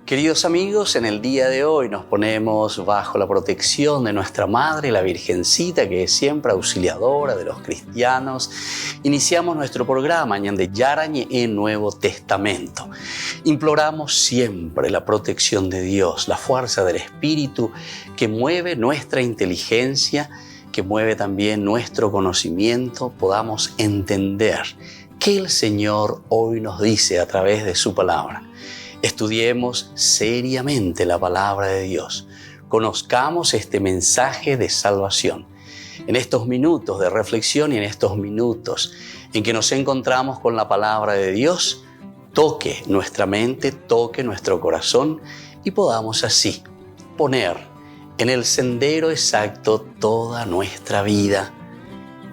Queridos amigos, en el día de hoy nos ponemos bajo la protección de nuestra Madre, la Virgencita, que es siempre auxiliadora de los cristianos. Iniciamos nuestro programa Ñande Yarañe en Nuevo Testamento. Imploramos siempre la protección de Dios, la fuerza del Espíritu que mueve nuestra inteligencia, que mueve también nuestro conocimiento, podamos entender qué el Señor hoy nos dice a través de su palabra. Estudiemos seriamente la palabra de Dios. Conozcamos este mensaje de salvación. En estos minutos de reflexión y en estos minutos en que nos encontramos con la palabra de Dios, toque nuestra mente, toque nuestro corazón y podamos así poner en el sendero exacto toda nuestra vida.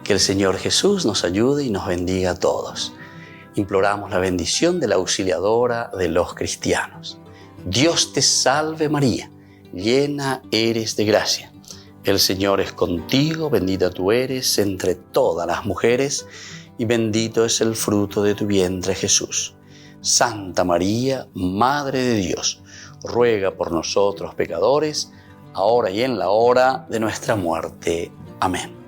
Que el Señor Jesús nos ayude y nos bendiga a todos. Imploramos la bendición de la auxiliadora de los cristianos. Dios te salve María, llena eres de gracia. El Señor es contigo, bendita tú eres entre todas las mujeres y bendito es el fruto de tu vientre Jesús. Santa María, Madre de Dios, ruega por nosotros pecadores, ahora y en la hora de nuestra muerte. Amén.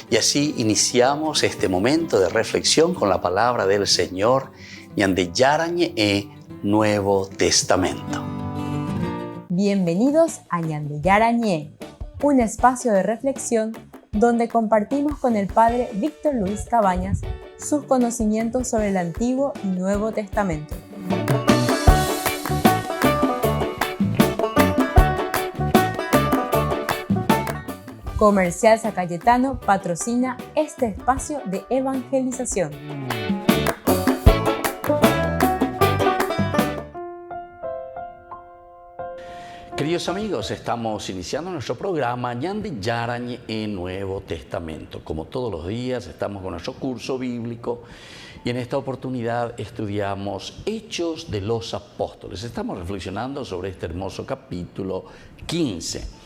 Y así iniciamos este momento de reflexión con la palabra del Señor, Ñande Yarañe Nuevo Testamento. Bienvenidos a Ñande Yarañe, un espacio de reflexión donde compartimos con el Padre Víctor Luis Cabañas sus conocimientos sobre el Antiguo y Nuevo Testamento. Comercial San Cayetano patrocina este espacio de evangelización. Queridos amigos, estamos iniciando nuestro programa Ñande Yarañe en Nuevo Testamento. Como todos los días, estamos con nuestro curso bíblico y en esta oportunidad estudiamos Hechos de los Apóstoles. Estamos reflexionando sobre este hermoso capítulo 15.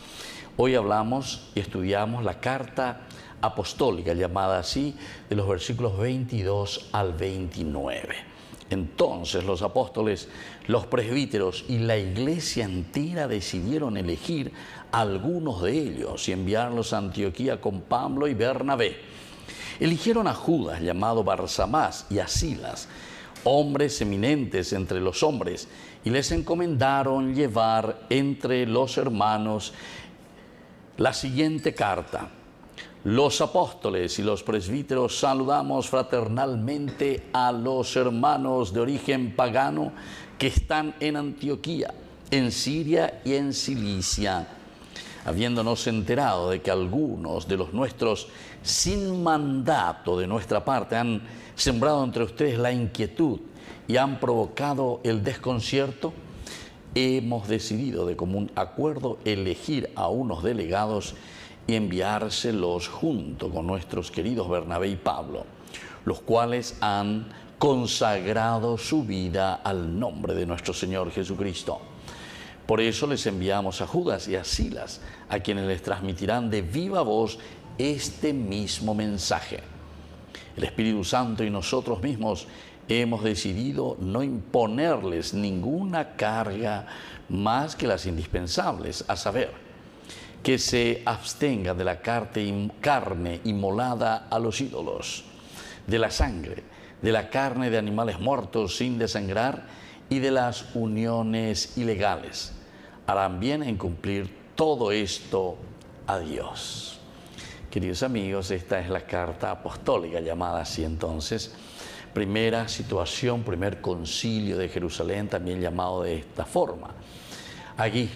Hoy hablamos y estudiamos la carta apostólica, llamada así, de los versículos 22 al 29. Entonces los apóstoles, los presbíteros y la iglesia entera decidieron elegir a algunos de ellos y enviarlos a Antioquía con Pablo y Bernabé. Eligieron a Judas, llamado Barsabás, y a Silas, hombres eminentes entre los hombres, y les encomendaron llevar entre los hermanos la siguiente carta. Los apóstoles y los presbíteros saludamos fraternalmente a los hermanos de origen pagano que están en Antioquía, en Siria y en Cilicia, habiéndonos enterado de que algunos de los nuestros, sin mandato de nuestra parte, han sembrado entre ustedes la inquietud y han provocado el desconcierto. Hemos decidido de común acuerdo elegir a unos delegados y enviárselos junto con nuestros queridos Bernabé y Pablo, los cuales han consagrado su vida al nombre de nuestro Señor Jesucristo. Por eso les enviamos a Judas y a Silas, a quienes les transmitirán de viva voz este mismo mensaje. El Espíritu Santo y nosotros mismos hemos decidido no imponerles ninguna carga más que las indispensables, a saber, que se abstengan de la carne inmolada a los ídolos, de la sangre, de la carne de animales muertos sin desangrar y de las uniones ilegales. Harán bien en cumplir todo esto a Dios. Queridos amigos, esta es la carta apostólica, llamada así entonces. Primera situación, primer concilio de Jerusalén, también llamado de esta forma. Aquí,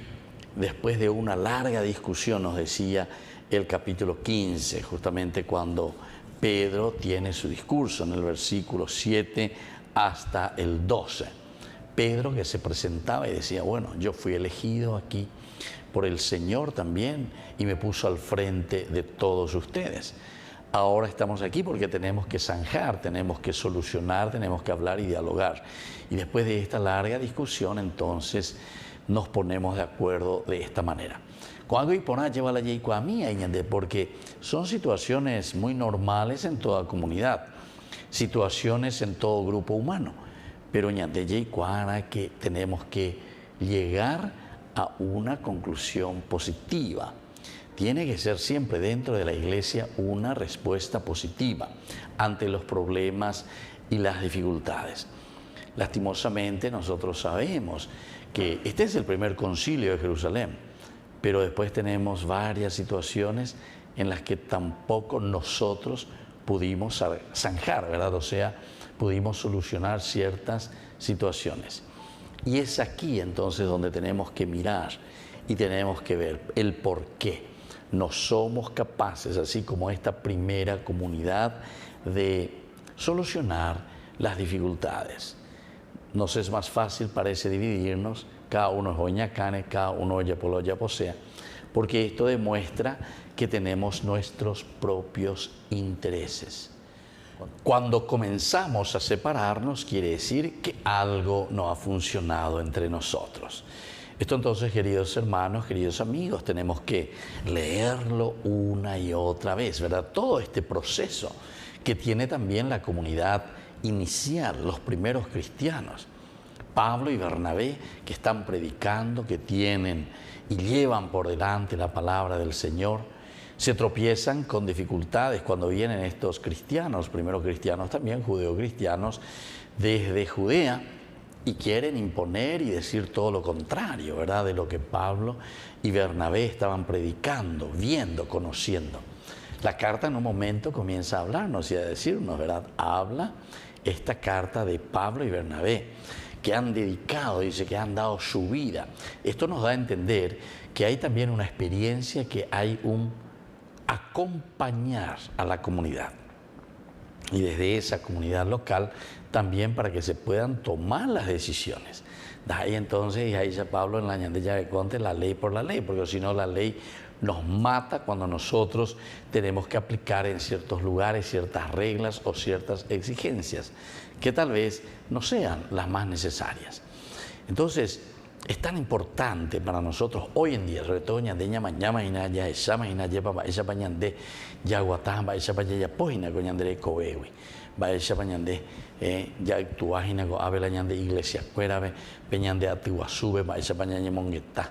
después de una larga discusión, nos decía el capítulo 15, justamente cuando Pedro tiene su discurso en el versículo 7 hasta el 12. Pedro, que se presentaba y decía, bueno, yo fui elegido aquí por el Señor también y me puso al frente de todos ustedes. Ahora estamos aquí porque tenemos que zanjar, tenemos que solucionar, tenemos que hablar y dialogar. Y después de esta larga discusión, entonces, nos ponemos de acuerdo de esta manera. Cuando Ipona lleva la ley a mí, porque son situaciones muy normales en toda comunidad, situaciones en todo grupo humano. Pero ñande que tenemos que llegar a una conclusión positiva. Tiene que ser siempre dentro de la iglesia una respuesta positiva ante los problemas y las dificultades. Lastimosamente nosotros sabemos que este es el primer concilio de Jerusalén, pero después tenemos varias situaciones en las que tampoco nosotros pudimos zanjar, ¿verdad? O sea, pudimos solucionar ciertas situaciones. Y es aquí entonces donde tenemos que mirar y tenemos que ver el por qué no somos capaces, así como esta primera comunidad, de solucionar las dificultades. Nos es más fácil, parece, dividirnos, cada uno es oñacane, cada uno oye por lo posea, porque esto demuestra que tenemos nuestros propios intereses. Cuando comenzamos a separarnos, quiere decir que algo no ha funcionado entre nosotros. Esto entonces, queridos hermanos, queridos amigos, tenemos que leerlo una y otra vez, ¿verdad? Todo este proceso que tiene también la comunidad inicial, los primeros cristianos. Pablo y Bernabé, que están predicando, que tienen y llevan por delante la palabra del Señor, se tropiezan con dificultades cuando vienen estos cristianos, primeros cristianos también, judeocristianos, desde Judea, y quieren imponer y decir todo lo contrario, ¿verdad?, de lo que Pablo y Bernabé estaban predicando, viendo, conociendo. La carta en un momento comienza a hablarnos y a decirnos, ¿verdad? Habla esta carta de Pablo y Bernabé, que han dedicado, dice, que han dado su vida. Esto nos da a entender que hay también una experiencia, que hay un acompañar a la comunidad. Y desde esa comunidad local también para que se puedan tomar las decisiones. De ahí entonces, y ahí dice Pablo en la ñandilla de Conte, la ley por la ley, porque si no la ley nos mata cuando nosotros tenemos que aplicar en ciertos lugares ciertas reglas o ciertas exigencias que tal vez no sean las más necesarias. Entonces, es tan importante para nosotros hoy en día, sobre todo ñandeña mañana y naya esa y naya para esa pañande yaguatán va esa pañaya poina con ñandere cobewi va esa pañande ya tu página con ave la ñande iglesia fuera ve peñande atiguasube va esa pañaña mongueta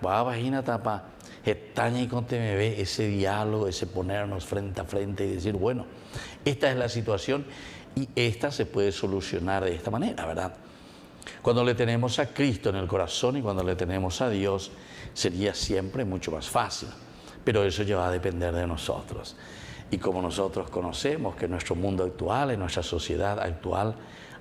va vagina tapa estaña y con ve ese diálogo, ese ponernos frente a frente y decir, bueno, esta es la situación y esta se puede solucionar de esta manera, ¿verdad? Cuando le tenemos a Cristo en el corazón y cuando le tenemos a Dios, sería siempre mucho más fácil. Pero eso ya va a depender de nosotros. Y como nosotros conocemos que en nuestro mundo actual, en nuestra sociedad actual,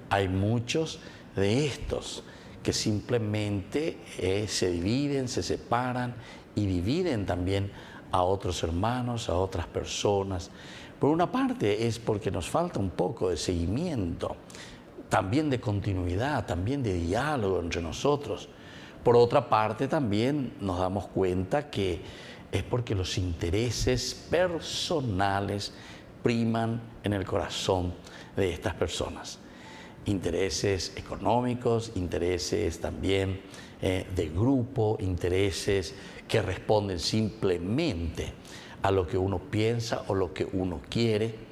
hay muchos de estos que simplemente se dividen, se separan y dividen también a otros hermanos, a otras personas. Por una parte es porque nos falta un poco de seguimiento, también de continuidad, también de diálogo entre nosotros. Por otra parte, también nos damos cuenta que es porque los intereses personales priman en el corazón de estas personas. Intereses económicos, intereses también de grupo, intereses que responden simplemente a lo que uno piensa o lo que uno quiere.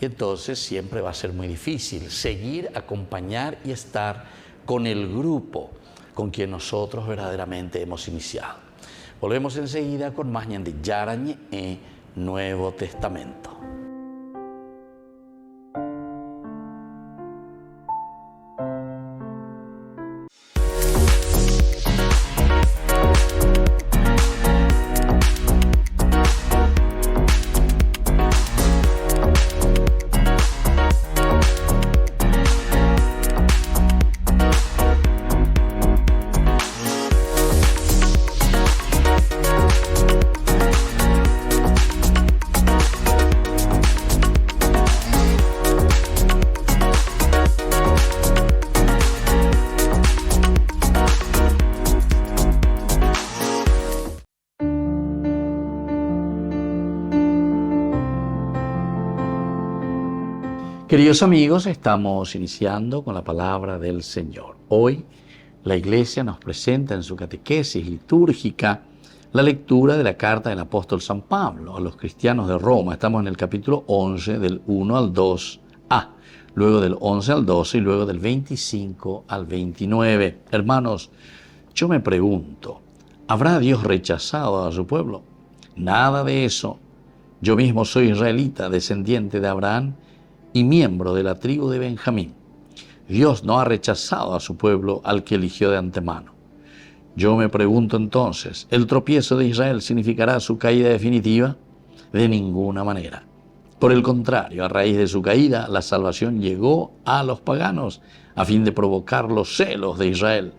Y entonces siempre va a ser muy difícil seguir, acompañar y estar con el grupo con quien nosotros verdaderamente hemos iniciado. Volvemos enseguida con más ñandi yarañe en Nuevo Testamento. Queridos amigos, estamos iniciando con la palabra del Señor. Hoy la Iglesia nos presenta en su catequesis litúrgica la lectura de la carta del apóstol San Pablo a los cristianos de Roma. Estamos en el capítulo 11 del 1 al 2a. luego del 11 al 12 y luego del 25 al 29. Hermanos, yo me pregunto, ¿habrá Dios rechazado a su pueblo? Nada de eso. Yo mismo soy israelita, descendiente de Abraham y miembro de la tribu de Benjamín. Dios no ha rechazado a su pueblo al que eligió de antemano. Yo me pregunto entonces, ¿el tropiezo de Israel significará su caída definitiva? De ninguna manera. Por el contrario, a raíz de su caída, la salvación llegó a los paganos a fin de provocar los celos de Israel.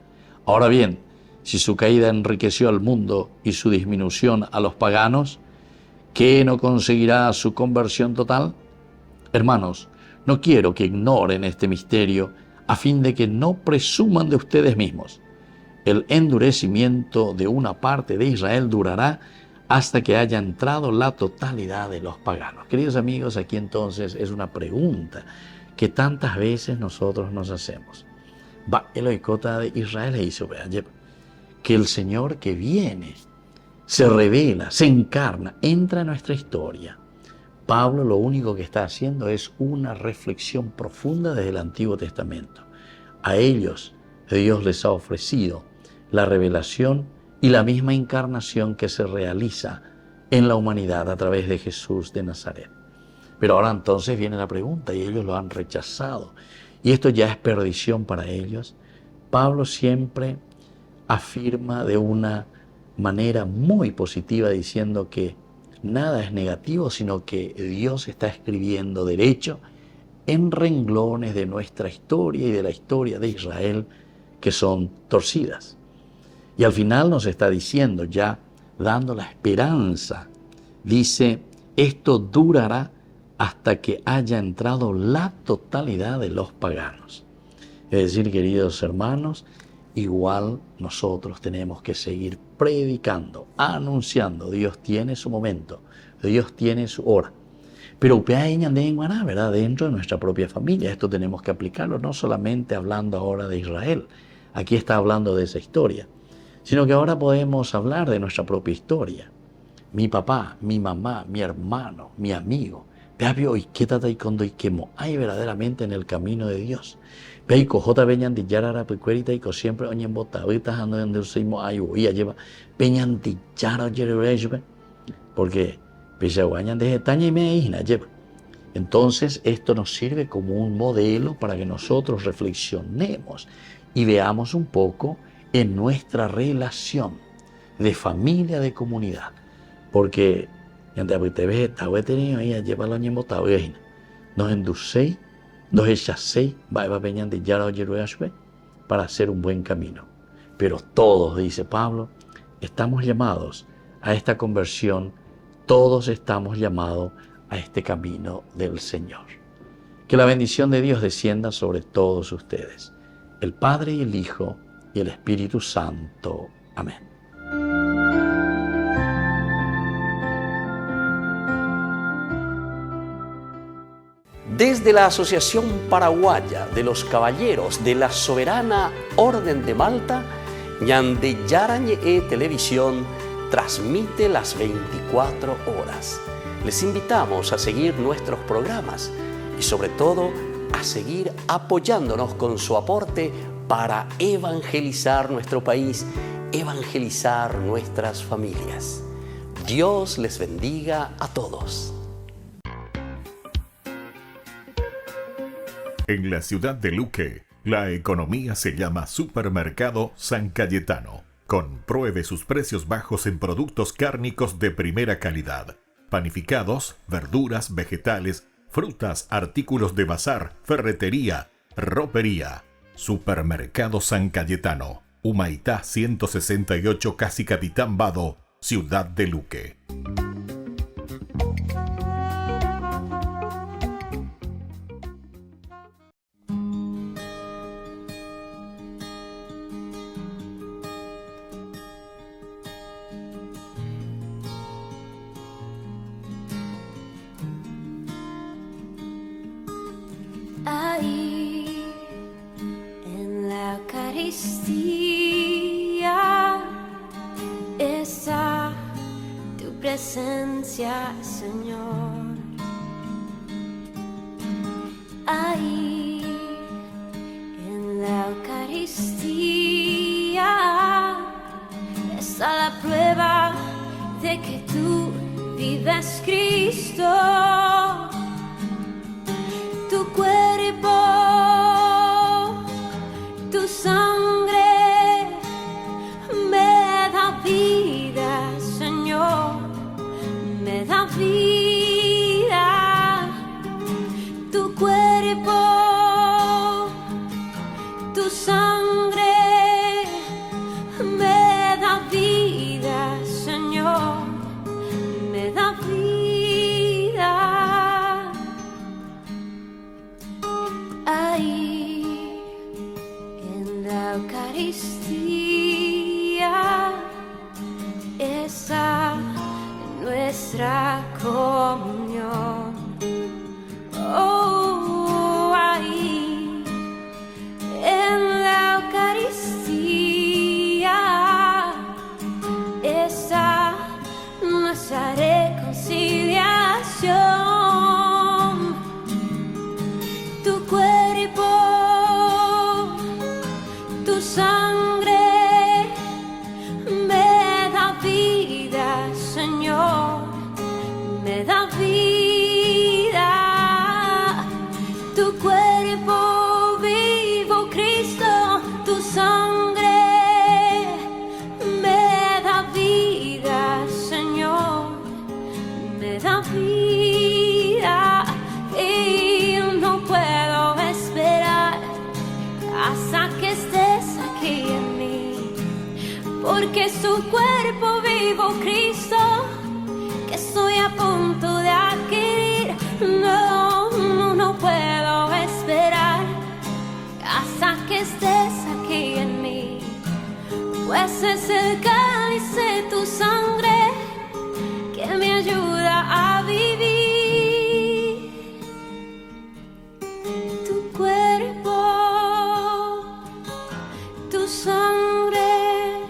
Ahora bien, si su caída enriqueció al mundo y su disminución a los paganos, ¿qué no conseguirá su conversión total? Hermanos, no quiero que ignoren este misterio a fin de que no presuman de ustedes mismos. El endurecimiento de una parte de Israel durará hasta que haya entrado la totalidad de los paganos. Queridos amigos, aquí entonces es una pregunta que tantas veces nosotros nos hacemos. Va el oikota de Israel e hizo, que el Señor que viene se revela, se encarna, entra en nuestra historia. Pablo lo único que está haciendo es una reflexión profunda desde el Antiguo Testamento. A ellos Dios les ha ofrecido la revelación y la misma encarnación que se realiza en la humanidad a través de Jesús de Nazaret. Pero ahora entonces viene la pregunta y ellos lo han rechazado. Y esto ya es perdición para ellos. Pablo siempre afirma de una manera muy positiva diciendo que nada es negativo, sino que Dios está escribiendo derecho en renglones de nuestra historia y de la historia de Israel que son torcidas. Y al final nos está diciendo, ya dando la esperanza, dice, esto durará hasta que haya entrado la totalidad de los paganos. Es decir, queridos hermanos, igual nosotros tenemos que seguir predicando, anunciando. Dios tiene su momento, Dios tiene su hora. Pero ¿verdad? Dentro de nuestra propia familia, esto tenemos que aplicarlo, no solamente hablando ahora de Israel. Aquí está hablando de esa historia, sino que ahora podemos hablar de nuestra propia historia. Mi papá, mi mamá, mi hermano, mi amigo, hay verdaderamente en el camino de Dios. Siempre porque entonces esto nos sirve como un modelo para que nosotros reflexionemos y veamos un poco en nuestra relación de familia, de comunidad. Porque nos enducéis, nos echacéis para hacer un buen camino. Pero todos, dice Pablo, estamos llamados a esta conversión, todos estamos llamados a este camino del Señor. Que la bendición de Dios descienda sobre todos ustedes, el Padre y el Hijo y el Espíritu Santo. Amén. Desde la Asociación Paraguaya de los Caballeros de la Soberana Orden de Malta, Ñande Yarañe Televisión transmite las 24 horas. Les invitamos a seguir nuestros programas y sobre todo a seguir apoyándonos con su aporte para evangelizar nuestro país, evangelizar nuestras familias. Dios les bendiga a todos. En la ciudad de Luque, la economía se llama Supermercado San Cayetano. Compruebe sus precios bajos en productos cárnicos de primera calidad. Panificados, verduras, vegetales, frutas, artículos de bazar, ferretería, ropería. Supermercado San Cayetano, Humaitá 168, Casi Capitán Vado, ciudad de Luque. Ahí en la Eucaristía está tu presencia, Señor. Ahí a la prueba de que tú vives, Cristo. Tu cuerpo, tu sangre me da vida, Señor, me da vida. Tu cuerpo, tu sangre me da vida, Señor, me da vida. Ahí en la Eucaristía está nuestra comunión. Oh, ahí en la Eucaristía está nuestra reconciliación. Tu cuerpo, tu sangre me da vida, Señor, me da vida. Tu cuerpo vivo, Cristo, tu sangre me da vida, Señor, me da vida. Y no puedo esperar hasta que estés aquí en mí, porque es tu cuerpo vivo, Cristo, que estoy a punto de adquirir. No puedo esperar hasta que estés aquí en mí, pues es el cáliz de tu sangre que me ayuda a vivir. Tu cuerpo, tu sangre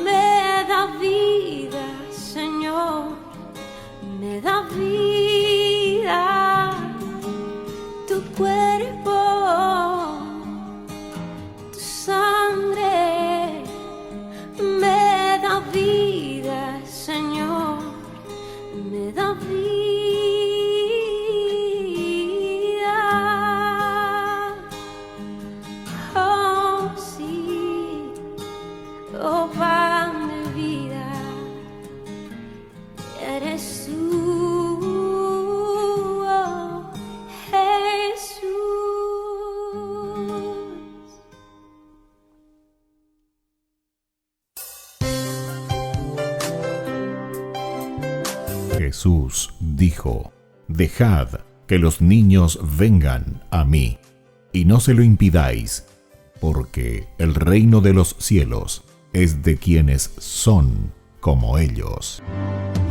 me da vida, Señor, me da vida. Tu cuerpo, tu sangre me da vida, Señor, me da vida. Oh, sí, oh, pan de vida, eres tú, oh, Jesús. Jesús dijo: Dejad que los niños vengan a mí, y no se lo impidáis, porque el reino de los cielos es de quienes son como ellos.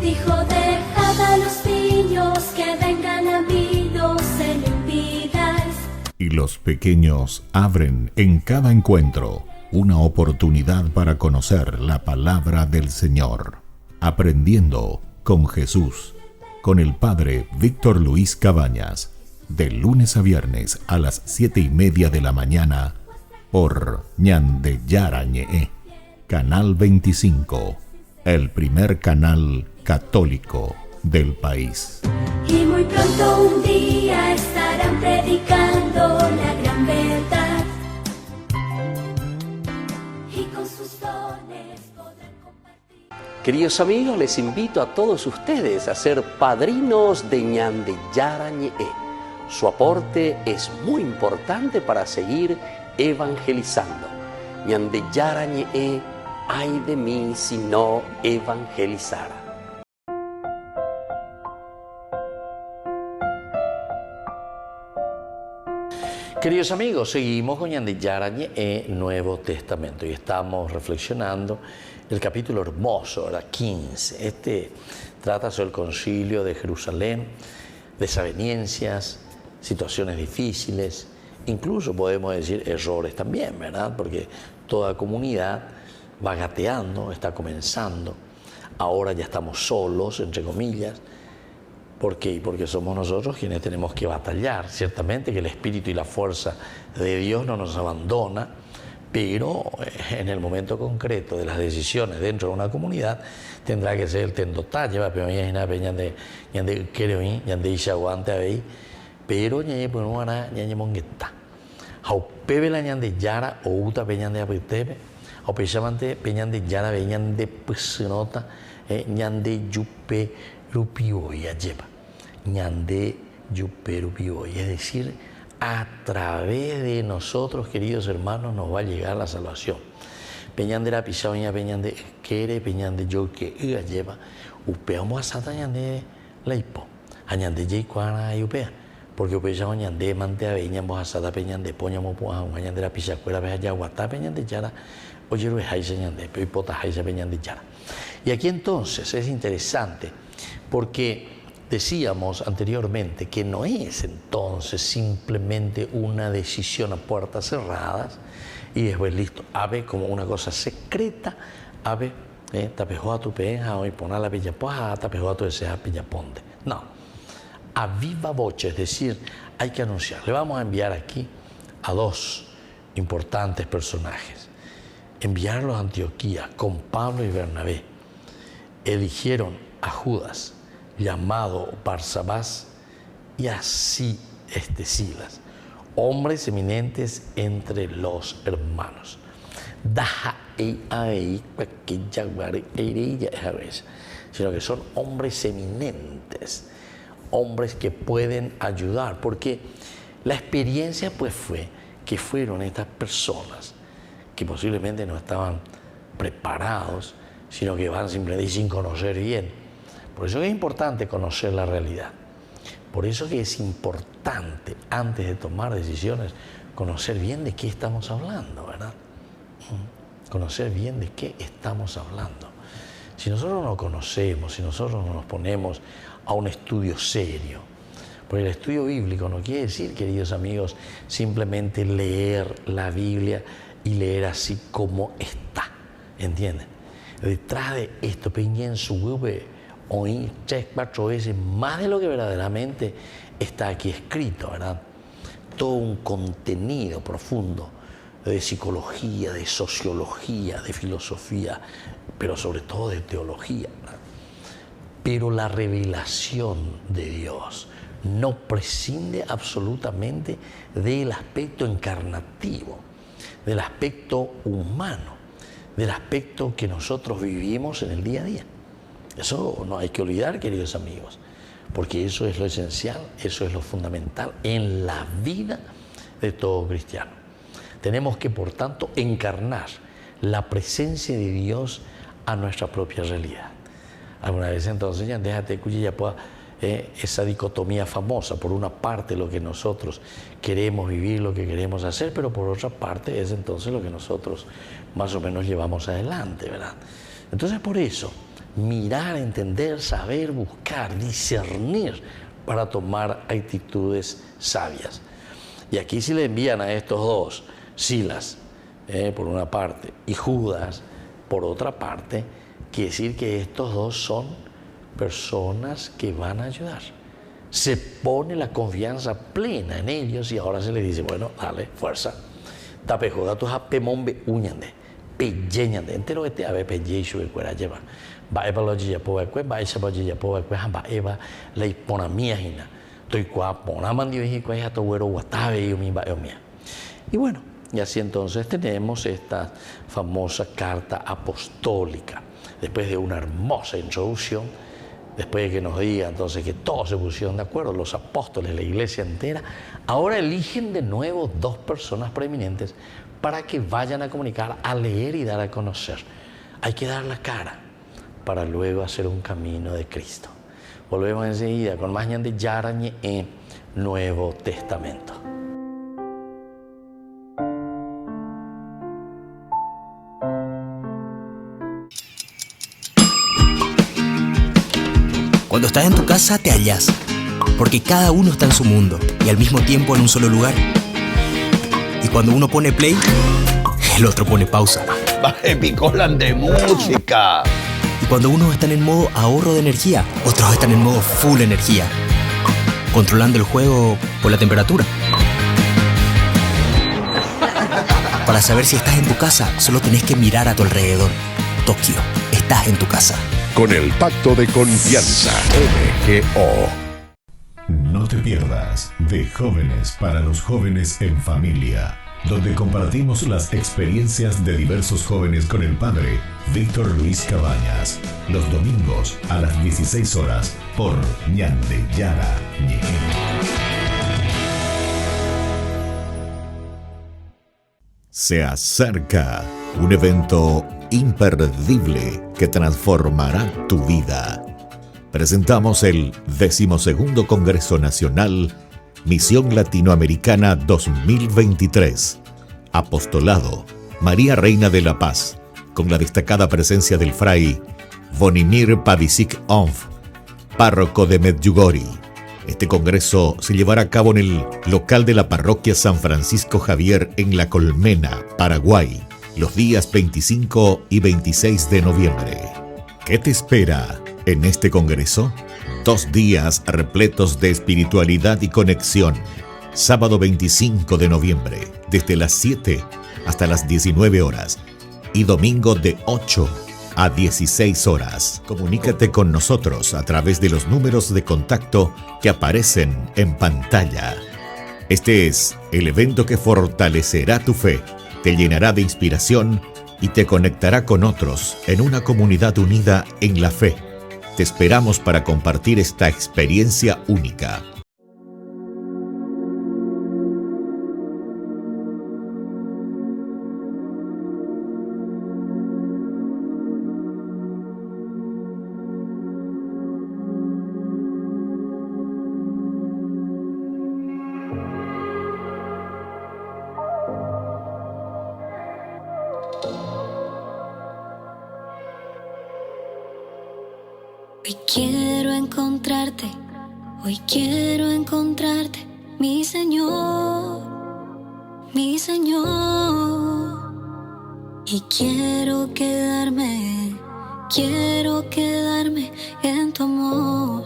Dijo, dejad a los niños que vengan a mí, no se lo impidáis. Y los pequeños abren en cada encuentro una oportunidad para conocer la palabra del Señor, aprendiendo con Jesús, con el Padre Víctor Luis Cabañas, de lunes a viernes a las 7:30 de la mañana, por Ñande Yarañe, Canal 25, el primer canal católico del país. Y muy pronto un día estarán predicando la gran verdad, y con sus dones podrán compartir. Queridos amigos, les invito a todos ustedes a ser padrinos de Ñande Yarañe. Su aporte es muy importante para seguir evangelizando. Ñande Yarañe, ay de mí si no evangelizara. Queridos amigos, seguimos con Ñande Yarañe, Nuevo Testamento, y estamos reflexionando el capítulo hermoso, la 15. Este trata sobre el concilio de Jerusalén, desavenencias, situaciones difíciles, incluso podemos decir errores también, ¿verdad? Porque toda comunidad va gateando, está comenzando, ahora ya estamos solos, entre comillas. ¿Por qué? Porque somos nosotros quienes tenemos que batallar. Ciertamente que el Espíritu y la fuerza de Dios no nos abandona, pero en el momento concreto de las decisiones dentro de una comunidad tendrá que ser el tendotá, lleva pero ñande quereoí, ñande ishaguante ahí, pero ñe pues no hará ñe mongueta. Hau pebe la ñande yara o uta peñande apetebe, o peshamante peñande yara peñande pusinota, ñande yupe rupioya lleva, ñande yupe rupioya, es decir, a través de nosotros, queridos hermanos, nos va a llegar la salvación. Peñande la pisaoña, peñande quere, peñande yo que lleva, upeamos a sata ñande la hipo, añande ye cuana y upea. Porque upeyamos ñande mante aveñamos a sata peñande poñamos puan, añande la pisacuela veja ya guatá peñande yara, oye lo haise ñande, pero hipota haise peñande yara. Y aquí entonces es interesante porque decíamos anteriormente que no es entonces simplemente una decisión a puertas cerradas y después listo, ave como una cosa secreta, ave tapejó a tu peja y poner la pillapoja, tapejó a tu desea pillaponte. No, a viva voce, es decir, hay que anunciar. Le vamos a enviar aquí a dos importantes personajes. Enviarlos a Antioquía con Pablo y Bernabé. Eligieron a Judas, llamado Barsabás, y así Silas, hombres eminentes entre los hermanos. Sino que son hombres eminentes, hombres que pueden ayudar, porque la experiencia pues fue que fueron estas personas que posiblemente no estaban preparados, sino que van simplemente sin conocer bien. Por eso es importante conocer la realidad. Por eso que es importante, antes de tomar decisiones, conocer bien de qué estamos hablando, ¿verdad? Conocer bien de qué estamos hablando. Si nosotros no conocemos, si nosotros no nos ponemos a un estudio serio, porque el estudio bíblico no quiere decir, queridos amigos, simplemente leer la Biblia y leer así como está, ¿entienden? Detrás de esto, en su web, oí 3-4 veces más de lo que verdaderamente está aquí escrito, ¿verdad? Todo un contenido profundo de psicología, de sociología, de filosofía, pero sobre todo de teología, ¿verdad? Pero la revelación de Dios no prescinde absolutamente del aspecto encarnativo, del aspecto humano, del aspecto que nosotros vivimos en el día a día. Eso no hay que olvidar, queridos amigos, porque eso es lo esencial, eso es lo fundamental en la vida de todo cristiano. Tenemos que, por tanto, encarnar la presencia de Dios a nuestra propia realidad. Alguna vez entonces ya déjate que ya pueda esa dicotomía famosa, por una parte lo que nosotros queremos vivir, lo que queremos hacer, pero por otra parte es entonces lo que nosotros más o menos llevamos adelante, ¿verdad? Entonces por eso, mirar, entender, saber, buscar, discernir para tomar actitudes sabias. Y aquí si le envían a estos dos, Silas, por una parte, y Judas, por otra parte, quiere decir que estos dos son personas que van a ayudar. Se pone la confianza plena en ellos y ahora se les dice, bueno, dale, fuerza. Tapejoda tus apemombe uñande, pelleñande, entero este ave pellecho de cuera lleva. Va eva lo ya po que va esa po ya po que va eva la ipona mía hina. Estoy cua pona mandio y que ya to güero guatabe y mi va mía. Y bueno, y así entonces tenemos esta famosa carta apostólica. Después de una hermosa introducción, después de que nos diga entonces que todos se pusieron de acuerdo, los apóstoles, la iglesia entera, ahora eligen de nuevo dos personas preeminentes para que vayan a comunicar, a leer y dar a conocer. Hay que dar la cara para luego hacer un camino de Cristo. Volvemos enseguida con más ñande yarañe en Nuevo Testamento. Cuando estás en tu casa te hallas, porque cada uno está en su mundo y al mismo tiempo en un solo lugar. Y cuando uno pone play, el otro pone pausa. Baje picolan de música. Y cuando unos están en modo ahorro de energía, otros están en modo full energía, controlando el juego por la temperatura. Para saber si estás en tu casa, solo tenés que mirar a tu alrededor. Tokio, estás en tu casa. Con el Pacto de Confianza, MGO. No te pierdas de Jóvenes para los Jóvenes en Familia, donde compartimos las experiencias de diversos jóvenes con el padre Víctor Luis Cabañas, los domingos a las 16 horas por Ñande Yara Ñequén. Se acerca un evento imperdible que transformará tu vida. Presentamos el 12º Congreso Nacional Misión Latinoamericana 2023. Apostolado María Reina de la Paz, con la destacada presencia del fray Bonimir Pavicic Onf, párroco de Medjugorje. Este congreso se llevará a cabo en el local de la parroquia San Francisco Javier en La Colmena, Paraguay, los días 25 y 26 de noviembre. ¿Qué te espera en este congreso? 2 días repletos de espiritualidad y conexión. Sábado 25 de noviembre, desde las 7 hasta las 19 horas. Y domingo de 8 a 16 horas. Comunícate con nosotros a través de los números de contacto que aparecen en pantalla. Este es el evento que fortalecerá tu fe, te llenará de inspiración y te conectará con otros en una comunidad unida en la fe. Te esperamos para compartir esta experiencia única. Hoy quiero encontrarte, mi Señor, y quiero quedarme en tu amor,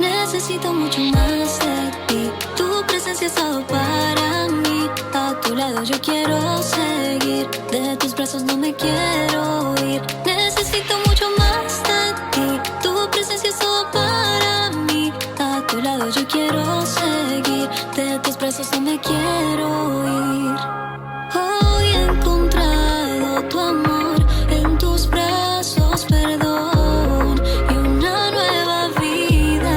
Necesito mucho más de ti, tu presencia ha estado para mí, a tu lado yo quiero seguir, de tus brazos no me quiero ir, necesito mucho más de ti, tu presencia es todo para mí, a tu lado yo quiero seguir, de tus brazos no me quiero ir. Hoy he encontrado tu amor, en tus brazos perdón y una nueva vida.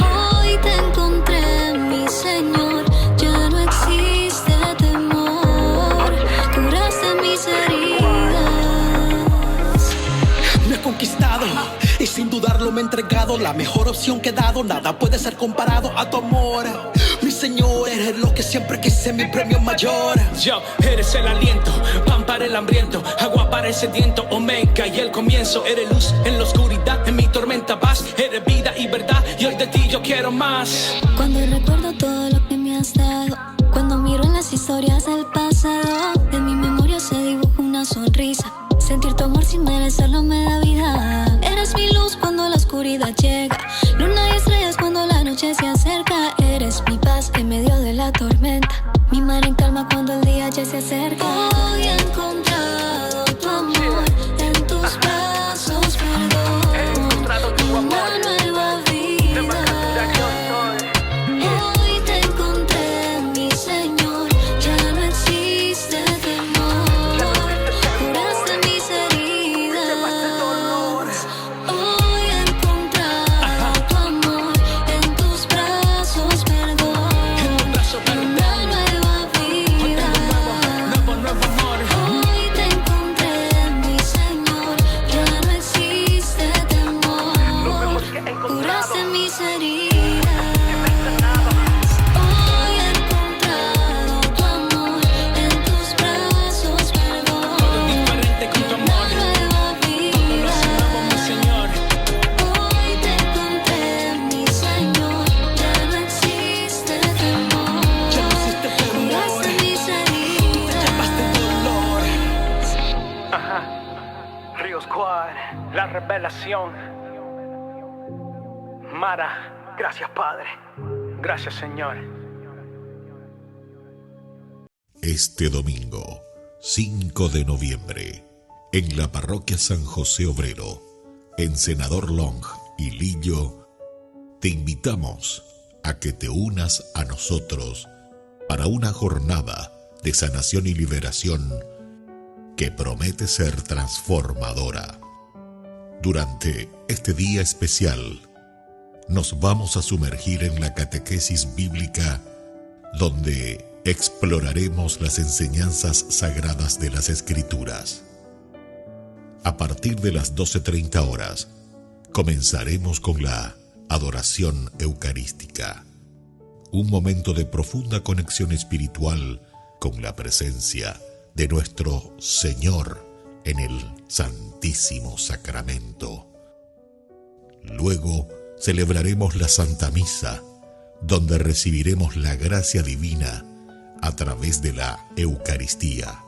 Hoy te encontré, mi Señor, ya no existe temor, curaste mis heridas. Me he conquistado y sin dudarlo me he entregado, la mejor opción que he dado, nada puede ser comparado a tu amor. Mi Señor, eres lo que siempre quise, mi premio mayor. Yo, eres el aliento, pan para el hambriento, agua para el sediento, omega y el comienzo. Eres luz en la oscuridad, en mi tormenta paz, eres vida y verdad, y hoy de ti yo quiero más. Cuando recuerdo todo lo que me has dado, cuando miro en las historias del pasado, en mi memoria se dibuja una sonrisa. Sentir tu amor sin merecerlo me da vida. Eres mi luz cuando la oscuridad llega, luna y estrellas cuando la noche se acerca. Eres mi paz en medio de la tormenta, mi mar en calma cuando el día ya se acerca. Hoy he encontrado tu amor, en tus brazos perdón, He encontrado tu amor, una nueva vida. Hoy te encontré, mi Señor, ya no existe temor, curaste mis heridas. Hoy he encontrado tu amor, en tus brazos perdón, una nueva vida. Nuevo amor. Hoy te encontré, mi Señor, ya no existe temor, curaste mis heridas. Hoy he encontrado tu amor, en tus brazos perdón, Diferente con tu amor, una nueva vida. mi Señor. Hoy te encontré, mi Señor, ya no existe temor, curaste mis heridas. Río Squad, la revelación. Mara, gracias Padre, gracias Señor. este domingo, 5 de noviembre, en la parroquia San José Obrero, en Senador Long y Lillo, te invitamos a que te unas a nosotros para una jornada de sanación y liberación que promete ser transformadora. Durante este día especial, nos vamos a sumergir en la catequesis bíblica, donde exploraremos las enseñanzas sagradas de las Escrituras. A partir de las 12:30 horas, comenzaremos con la adoración eucarística, un momento de profunda conexión espiritual con la presencia de nuestro Señor en el Santísimo Sacramento. Luego celebraremos la Santa Misa, donde recibiremos la gracia divina a través de la Eucaristía.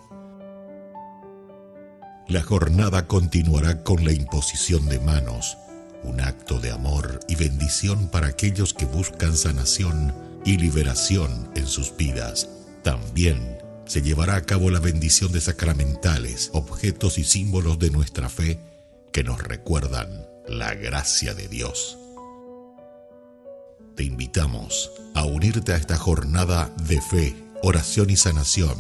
La jornada continuará con la imposición de manos, un acto de amor y bendición para aquellos que buscan sanación y liberación en sus vidas. También se llevará a cabo la bendición de sacramentales, objetos y símbolos de nuestra fe que nos recuerdan la gracia de Dios. Te invitamos a unirte a esta jornada de fe, oración y sanación,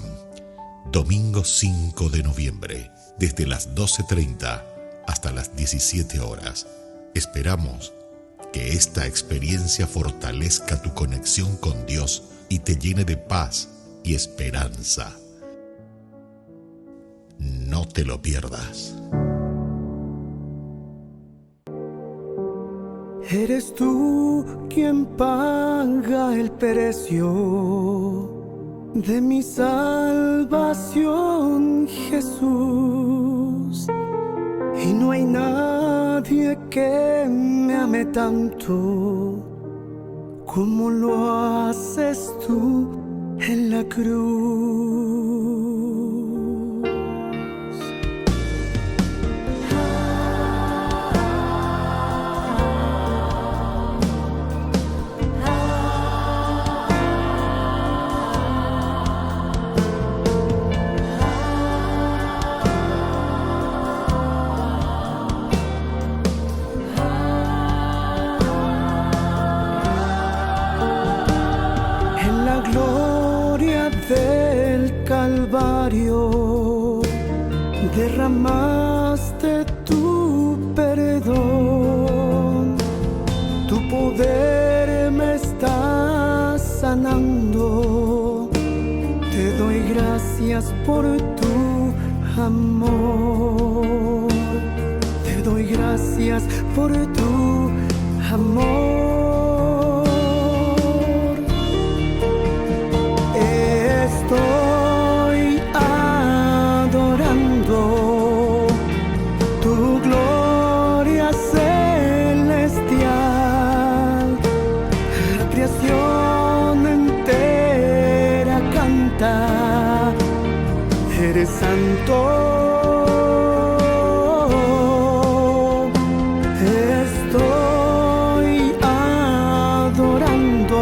domingo 5 de noviembre, desde las 12:30 hasta las 17 horas. Esperamos que esta experiencia fortalezca tu conexión con Dios y te llene de paz y esperanza. No te lo pierdas. Eres tú quien paga el precio de mi salvación, Jesús. Y no hay nadie que me ame tanto como lo haces tú en la cruz. Del Calvario derramaste tu perdón, tu poder me está sanando. Te doy gracias por tu amor, te doy gracias por tu amor. Estoy adorando tu gloria celestial. La creación entera canta, eres santo. Estoy adorando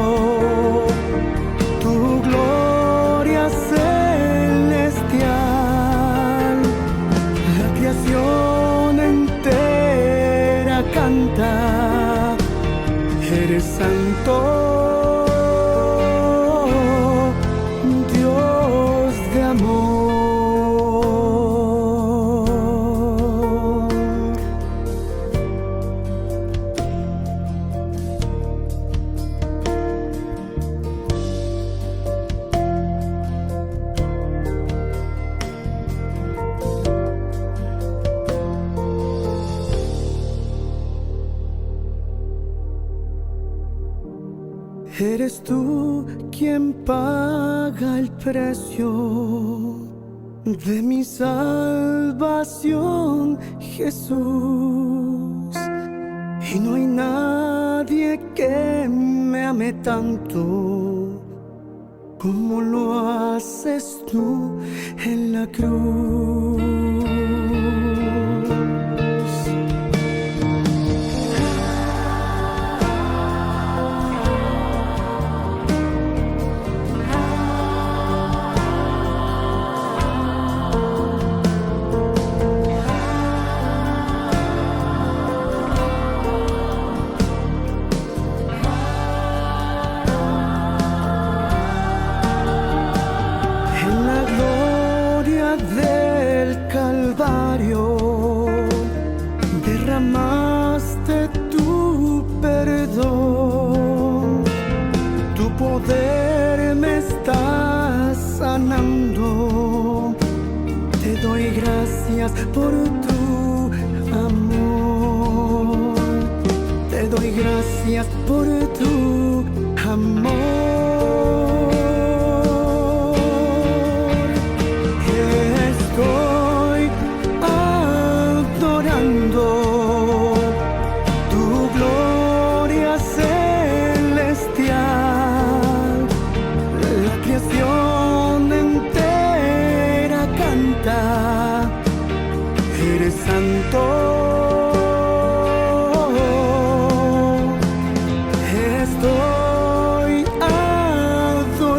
tu gloria celestial. La creación entera canta, eres santo, Dios de amor. Eres tú quien paga el precio de mi salvación, Jesús. Y no hay nadie que me ame tanto como lo haces tú en la cruz. perdonando. Te doy gracias por tu amor. Te doy gracias por tu amor. Estoy adorando tu gloria celestial. La creación entera canta. Eres santo. Estoy adorando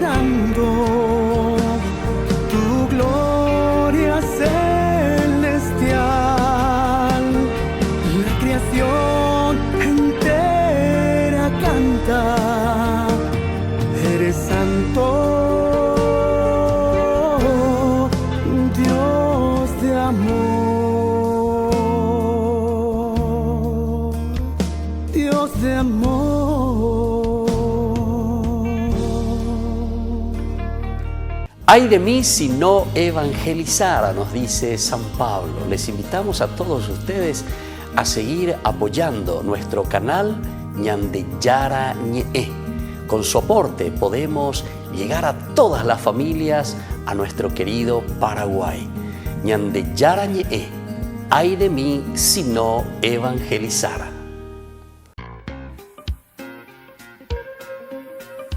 tu gloria celestial. La creación entera canta. Eres santo, Dios de amor, Dios de amor. Ay de mí si no evangelizara, nos dice San Pablo. Les invitamos a todos ustedes a seguir apoyando nuestro canal Ñande Yara Ñe. Con su aporte podemos llegar a todas las familias a nuestro querido Paraguay. Ñande Yara Ñe. Ay de mí si no evangelizara.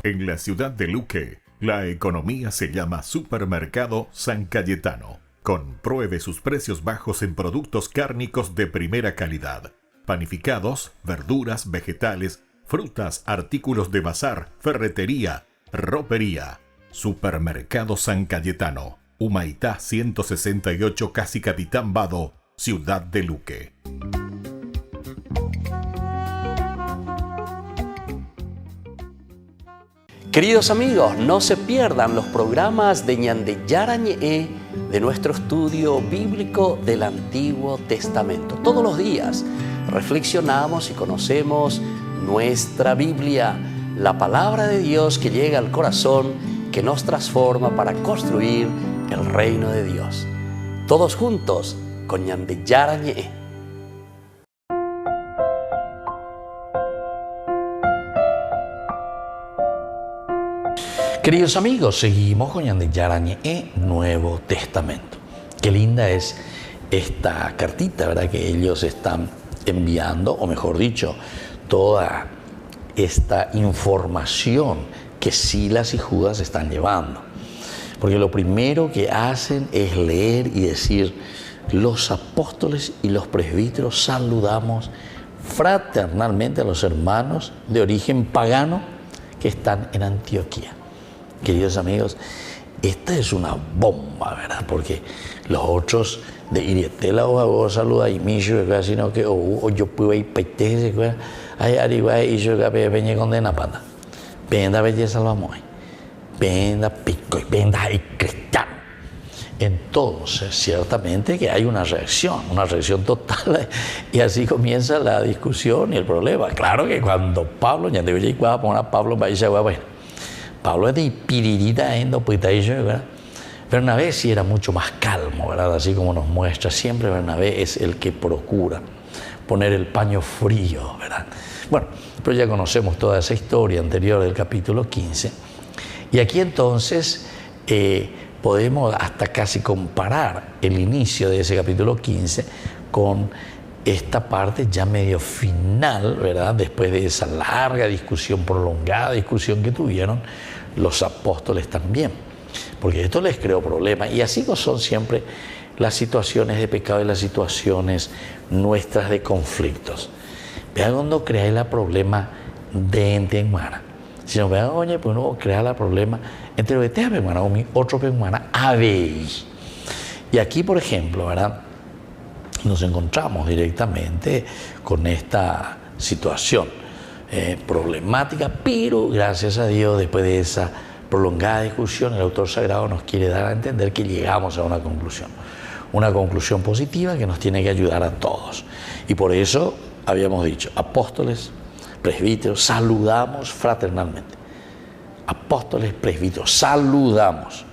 En la ciudad de Luque, la economía se llama Supermercado San Cayetano. Compruebe sus precios bajos en productos cárnicos de primera calidad. Panificados, verduras, vegetales, frutas, artículos de bazar, ferretería, ropería. Supermercado San Cayetano. Humaitá 168, Casi Capitán Vado, ciudad de Luque. Queridos amigos, no se pierdan los programas de Ñande Yara Ñe de nuestro estudio bíblico del Antiguo Testamento. Todos los días reflexionamos y conocemos nuestra Biblia, la palabra de Dios que llega al corazón, que nos transforma para construir el reino de Dios. Todos juntos con Ñande Yara Ñe. Queridos amigos, seguimos con Ñande Yara Ñe, Nuevo Testamento. Qué linda es esta cartita, ¿verdad?, que ellos están enviando, o mejor dicho, toda esta información que Silas y Judas están llevando. Porque lo primero que hacen es leer y decir: los apóstoles y los presbíteros saludamos fraternalmente a los hermanos de origen pagano que están en Antioquía. Queridos amigos, esta es una bomba, ¿verdad? Porque los otros de Irietela o Hago saluda y Micho, sino que o yo puedo ir peite, hay arriba y yo que peñe condena pata. Venda belleza salvamos. Venda pico y venda y cristiano. Entonces, ciertamente que hay una reacción total, y así comienza la discusión y el problema. Claro que cuando Pablo, ya debería ir a poner a Pablo para irse a bueno. Pablo es de piririta en Dopuitaillo, ¿verdad? Bernabé sí era mucho más calmo, ¿verdad? Así como nos muestra siempre, Bernabé es el que procura poner el paño frío, ¿verdad? Bueno, pero ya conocemos toda esa historia anterior del capítulo 15. Y aquí entonces podemos hasta casi comparar el inicio de ese capítulo 15 con esta parte ya medio final, ¿verdad? Después de esa larga discusión, prolongada discusión que tuvieron los apóstoles también. Porque esto les creó problemas. Y así son siempre las situaciones de pecado y las situaciones nuestras de conflictos. Vean cuando crea el problema de entre hermanas. Si no vean, oye, pues uno crea el problema entre los de hermanas o mi otro hermana a ver. Y aquí, por ejemplo, ¿verdad?, nos encontramos directamente con esta situación problemática, pero gracias a Dios, después de esa prolongada discusión, el autor sagrado nos quiere dar a entender que llegamos a una conclusión positiva que nos tiene que ayudar a todos. Y por eso habíamos dicho: apóstoles, presbíteros, saludamos fraternalmente. Apóstoles, presbíteros, saludamos.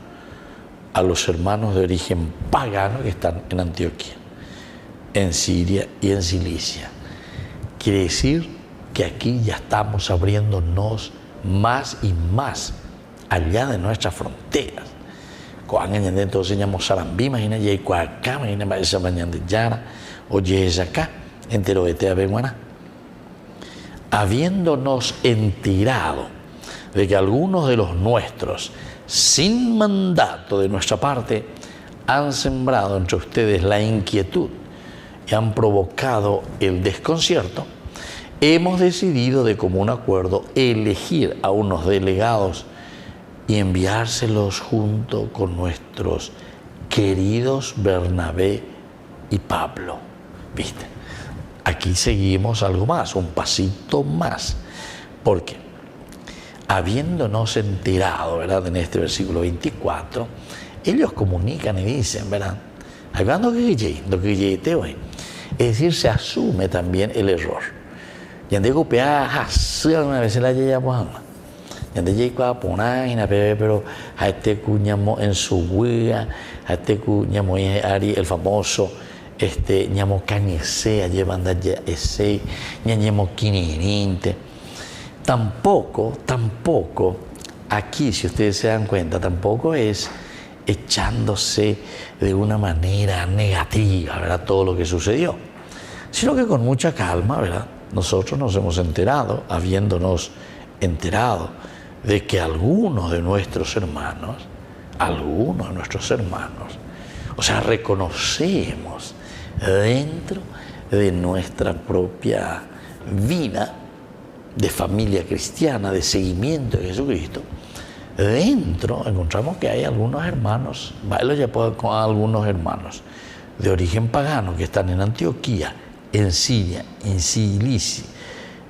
a los hermanos de origen pagano que están en Antioquía, en Siria y en Cilicia. Quiere decir que aquí ya estamos abriéndonos más y más allá de nuestras fronteras. Entonces llamamos Sarambí, imagina, y acá, imagina, esa mañana de Yara, oye, es acá, entero de Teabenguaná. Habiéndonos enterado de que algunos de los nuestros, sin mandato de nuestra parte, han sembrado entre ustedes la inquietud y han provocado el desconcierto, hemos decidido de común acuerdo elegir a unos delegados y enviárselos junto con nuestros queridos Bernabé y Pablo. ¿Viste? Aquí seguimos algo más, un pasito más, porque habiéndonos enterado, ¿verdad?, en este versículo 24, ellos comunican y dicen, ¿verdad?, es decir, se asume también el error. Y ande golpear, una vez la llamamos, y ande llegó pero a este cuñamo en su huella, a este cuñamo Ari, el famoso, ñamo cañesea, llevando ya ese, ñamo quinirinte. Tampoco, aquí, si ustedes se dan cuenta, tampoco es echándose de una manera negativa, ¿verdad?, todo lo que sucedió, sino que con mucha calma, ¿verdad?, nosotros nos hemos enterado, habiéndonos enterado de que algunos de nuestros hermanos, o sea, reconocemos dentro de nuestra propia vida de familia cristiana, de seguimiento de Jesucristo, dentro encontramos que hay algunos hermanos, algunos hermanos de origen pagano que están en Antioquía, en Siria, en Cilicia,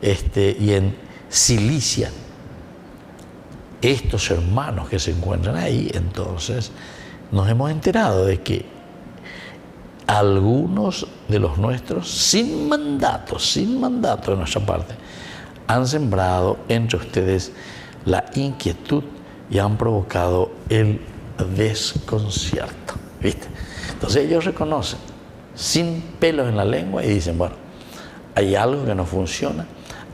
y en Cilicia. Estos hermanos que se encuentran ahí, entonces nos hemos enterado de que algunos de los nuestros, sin mandato de nuestra parte, han sembrado entre ustedes la inquietud y han provocado el desconcierto. ¿Viste? Entonces ellos reconocen, sin pelos en la lengua, y dicen, bueno, hay algo que no funciona,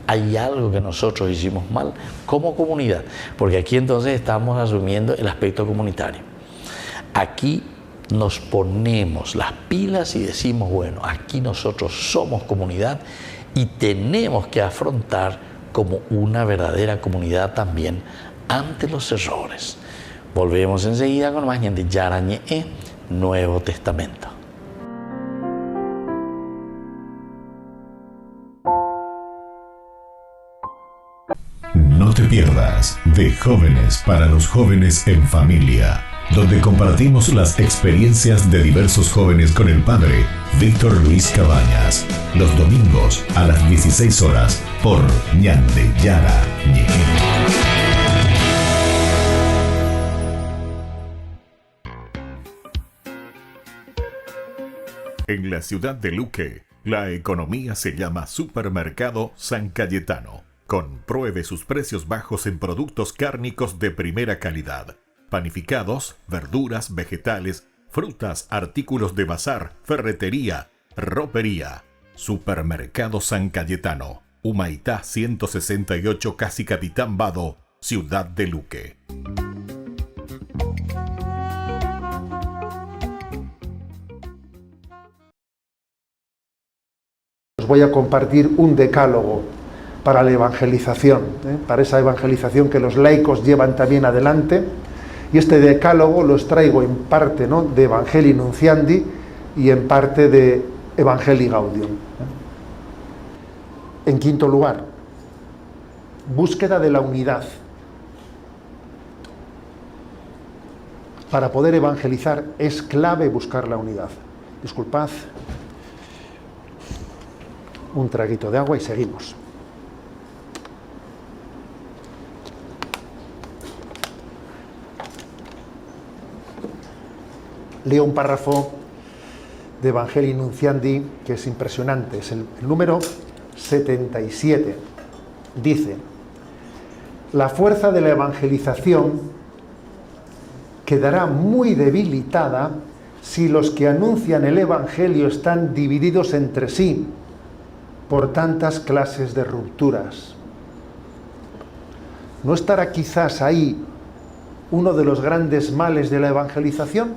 hay algo que nosotros hicimos mal como comunidad, porque aquí entonces estamos asumiendo el aspecto comunitario. Aquí nos ponemos las pilas y decimos, bueno, aquí nosotros somos comunidad y tenemos que afrontar como una verdadera comunidad también ante los errores. Volvemos enseguida con más Ñandi Yarañe, Nuevo Testamento. No te pierdas De Jóvenes para los Jóvenes en Familia, donde compartimos las experiencias de diversos jóvenes con el padre Víctor Luis Cabañas, los domingos a las 16 horas por Ñande Yara Ñe. En la ciudad de Luque, la economía se llama Supermercado San Cayetano. Compruebe sus precios bajos en productos cárnicos de primera calidad. Panificados, verduras, vegetales, frutas, artículos de bazar, ferretería, ropería. Supermercado San Cayetano, Humaitá 168, Casi Capitán Vado, Ciudad de Luque. Os voy a compartir un decálogo para la evangelización, para esa evangelización que los laicos llevan también adelante. Y este decálogo los traigo en parte, ¿no?, de Evangelii Nunciandi y en parte de Evangelii Gaudium. En quinto lugar, búsqueda de la unidad. Para poder evangelizar es clave buscar la unidad. Disculpad, un traguito de agua y seguimos. Leo un párrafo de Evangelii Nunciandi que es impresionante, es el número 77. Dice: la fuerza de la evangelización quedará muy debilitada si los que anuncian el Evangelio están divididos entre sí por tantas clases de rupturas. ¿No estará quizás ahí uno de los grandes males de la evangelización?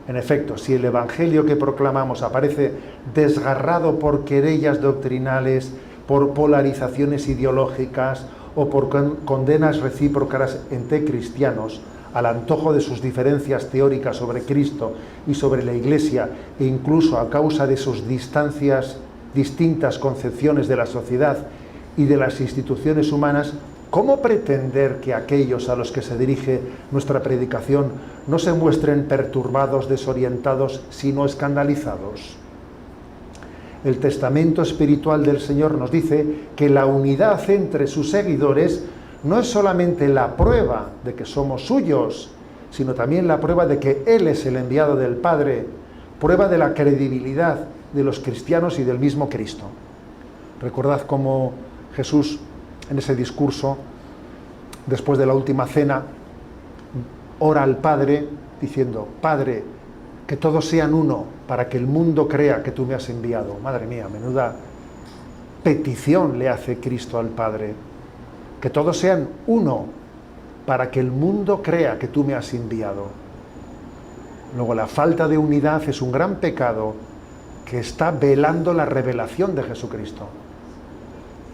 En efecto, si el Evangelio que proclamamos aparece desgarrado por querellas doctrinales, por polarizaciones ideológicas o por condenas recíprocas entre cristianos, al antojo de sus diferencias teóricas sobre Cristo y sobre la Iglesia, e incluso a causa de sus distintas concepciones de la sociedad y de las instituciones humanas, ¿cómo pretender que aquellos a los que se dirige nuestra predicación no se muestren perturbados, desorientados, sino escandalizados? El testamento espiritual del Señor nos dice que la unidad entre sus seguidores no es solamente la prueba de que somos suyos, sino también la prueba de que Él es el enviado del Padre, prueba de la credibilidad de los cristianos y del mismo Cristo. Recordad cómo Jesús, en ese discurso, después de la última cena, ora al Padre diciendo: Padre, que todos sean uno, para que el mundo crea que tú me has enviado. Madre mía, menuda petición le hace Cristo al Padre. Que todos sean uno, para que el mundo crea que tú me has enviado. Luego, la falta de unidad es un gran pecado que está velando la revelación de Jesucristo,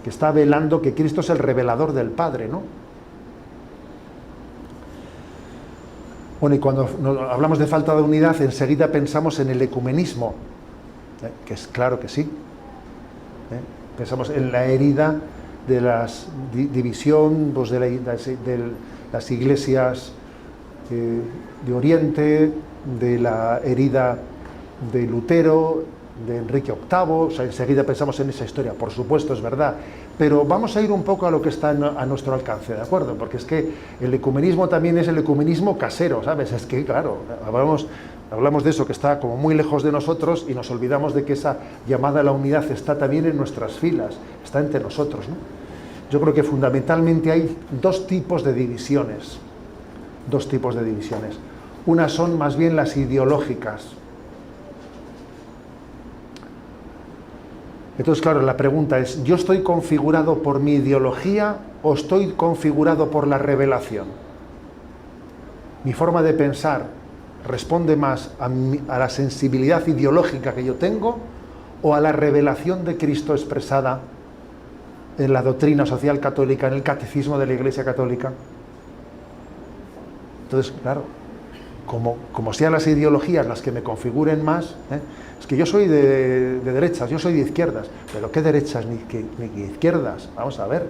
que está velando que Cristo es el revelador del Padre, ¿no? Bueno, y cuando hablamos de falta de unidad, enseguida pensamos en el ecumenismo, que es claro que sí. Pensamos en la herida de la división, pues de las iglesias de Oriente, de la herida de Lutero, de Enrique VIII, o sea, enseguida pensamos en esa historia, por supuesto, es verdad, pero vamos a ir un poco a lo que está a nuestro alcance, ¿de acuerdo? Porque es que el ecumenismo también es el ecumenismo casero, ¿sabes? Es que, claro, hablamos de eso que está como muy lejos de nosotros y nos olvidamos de que esa llamada a la unidad está también en nuestras filas, está entre nosotros, ¿no? Yo creo que fundamentalmente hay dos tipos de divisiones. Unas son más bien las ideológicas. Entonces, claro, la pregunta es: ¿yo estoy configurado por mi ideología o estoy configurado por la revelación? Mi forma de pensar responde más a la sensibilidad ideológica que yo tengo o a la revelación de Cristo expresada en la doctrina social católica, en el catecismo de la Iglesia Católica. Entonces, claro, como sean las ideologías las que me configuren más, es que yo soy de derechas, yo soy de izquierdas, pero ¿qué derechas ni qué izquierdas? Vamos a ver.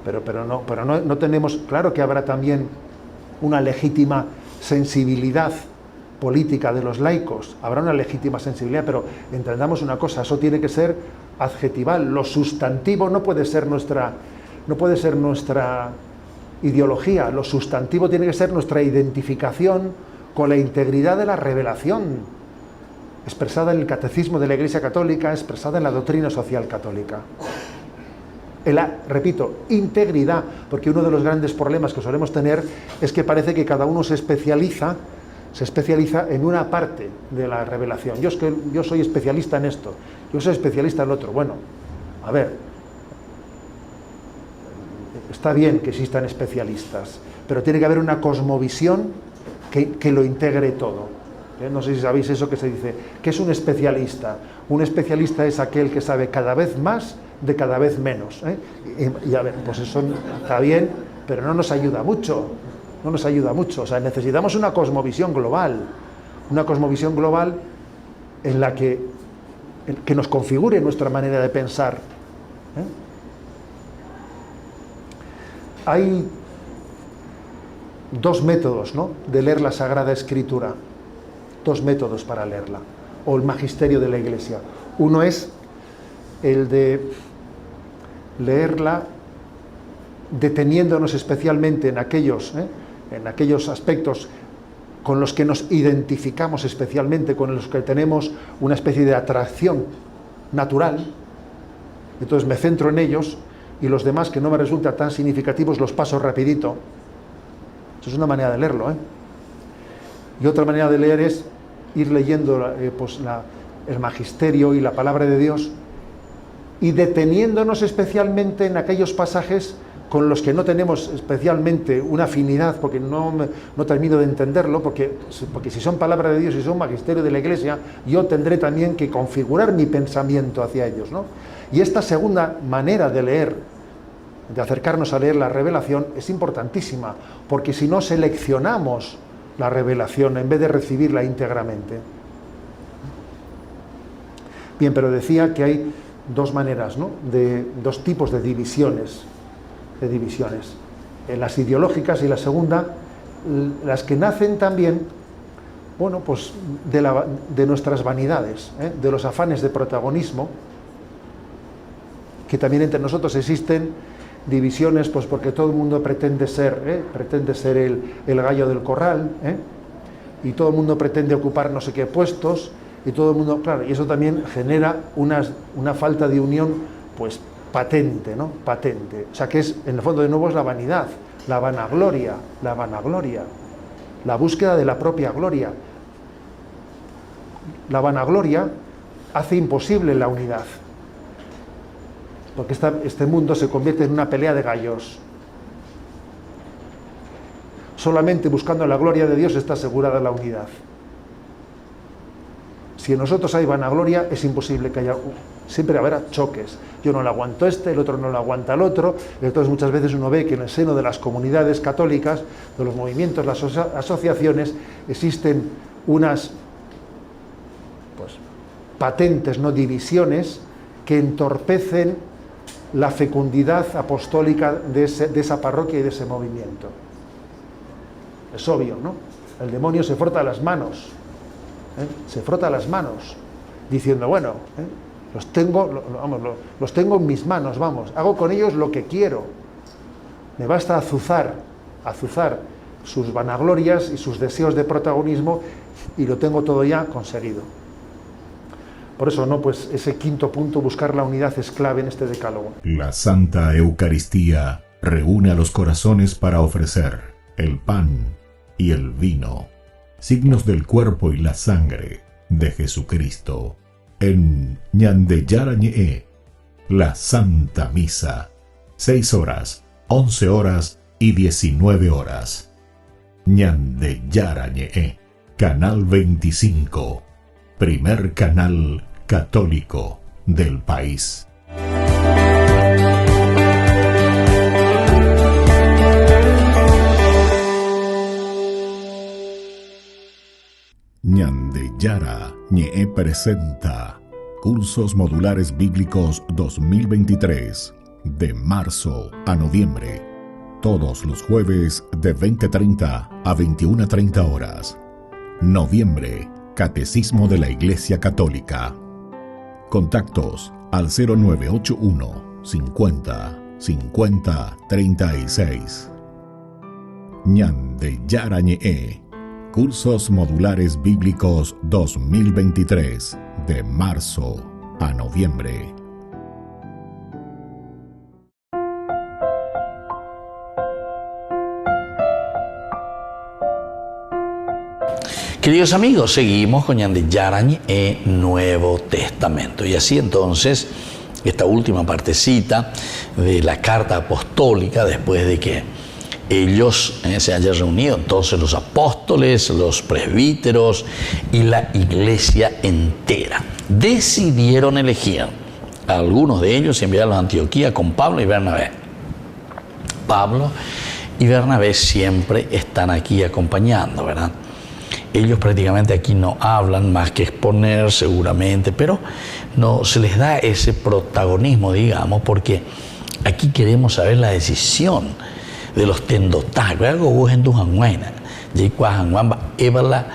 Pero no tenemos, claro que habrá también una legítima sensibilidad política de los laicos, habrá una legítima sensibilidad, pero entendamos una cosa, eso tiene que ser adjetival, lo sustantivo no puede ser nuestra ideología, lo sustantivo tiene que ser nuestra identificación con la integridad de la revelación, expresada en el catecismo de la Iglesia Católica, expresada en la doctrina social católica. Repito, integridad, porque uno de los grandes problemas que solemos tener es que parece que cada uno se especializa en una parte de la revelación. Yo soy especialista en esto, yo soy especialista en lo otro. Bueno, a ver, está bien que existan especialistas, pero tiene que haber una cosmovisión que lo integre todo. No sé si sabéis eso que se dice, ¿qué es un especialista? Un especialista es aquel que sabe cada vez más de cada vez menos. Y a ver, pues eso está bien, pero no nos ayuda mucho. O sea, necesitamos una cosmovisión global en la que nos configure nuestra manera de pensar. Hay dos métodos, ¿no?, de leer la Sagrada Escritura, dos métodos para leerla, o el magisterio de la Iglesia. Uno es el de leerla deteniéndonos especialmente en aquellos aspectos con los que nos identificamos especialmente, con los que tenemos una especie de atracción natural. Entonces me centro en ellos y los demás que no me resultan tan significativos los paso rapidito. Esto es una manera de leerlo, ¿eh? Y otra manera de leer es ir leyendo el magisterio y la palabra de Dios y deteniéndonos especialmente en aquellos pasajes con los que no tenemos especialmente una afinidad, porque no termino de entenderlo, porque si son palabra de Dios y son magisterio de la Iglesia, yo tendré también que configurar mi pensamiento hacia ellos, ¿no? Y esta segunda manera de leer, de acercarnos a leer la revelación, es importantísima, porque si no seleccionamos la revelación en vez de recibirla íntegramente. Bien, pero decía que hay dos maneras, ¿no? Dos tipos de divisiones. Las ideológicas y la segunda, las que nacen también, bueno, pues de nuestras vanidades, de los afanes de protagonismo, que también entre nosotros existen divisiones, pues porque todo el mundo pretende ser el gallo del corral, y todo el mundo pretende ocupar no sé qué puestos, y todo el mundo, claro, y eso también genera una falta de unión, pues patente, ¿no? Patente. O sea que es, en el fondo de nuevo es la vanidad, la vanagloria, la búsqueda de la propia gloria. La vanagloria hace imposible la unidad, porque este mundo se convierte en una pelea de gallos. Solamente buscando la gloria de Dios está asegurada la unidad. Si en nosotros hay vanagloria, es imposible que haya... Siempre habrá choques. Yo no lo aguanto el otro no lo aguanta el otro. Entonces muchas veces uno ve que en el seno de las comunidades católicas, de los movimientos, las asociaciones, existen unas patentes, no divisiones, que entorpecen la fecundidad apostólica de esa parroquia y de ese movimiento. Es obvio, ¿no? El demonio se frota las manos, diciendo, bueno, los tengo en mis manos, vamos, hago con ellos lo que quiero. Me basta azuzar sus vanaglorias y sus deseos de protagonismo y lo tengo todo ya conseguido. Por eso, ¿no? Pues ese quinto punto, buscar la unidad, es clave en este decálogo. La Santa Eucaristía reúne a los corazones para ofrecer el pan y el vino, signos del cuerpo y la sangre de Jesucristo. En Ñandeyarañe, la Santa Misa, 6 horas, 11 horas y 19 horas. Ñandeyarañe, Canal 25, primer canal católico del país. Ñandeyarañe presenta Cursos Modulares Bíblicos 2023, de marzo a noviembre, todos los jueves de 20:30 a 21:30 horas. Noviembre, Catecismo de la Iglesia Católica. Contactos al 0981 50 50 36. Ñandeyarañe, Cursos Modulares Bíblicos 2023, de marzo a noviembre. Queridos amigos, seguimos con Ñandeyarañe Nuevo Testamento. Y así entonces, esta última partecita de la carta apostólica, después de que ellos se hayan reunido, entonces los apóstoles, los presbíteros y la iglesia entera decidieron elegir a algunos de ellos y enviarlos a Antioquía con Pablo y Bernabé. Pablo y Bernabé siempre están aquí acompañando, ¿verdad? Ellos prácticamente aquí no hablan más que exponer seguramente, pero no se les da ese protagonismo, digamos, porque aquí queremos saber la decisión de los tendotá. Algo vos en tu hanguaina, y cuando evala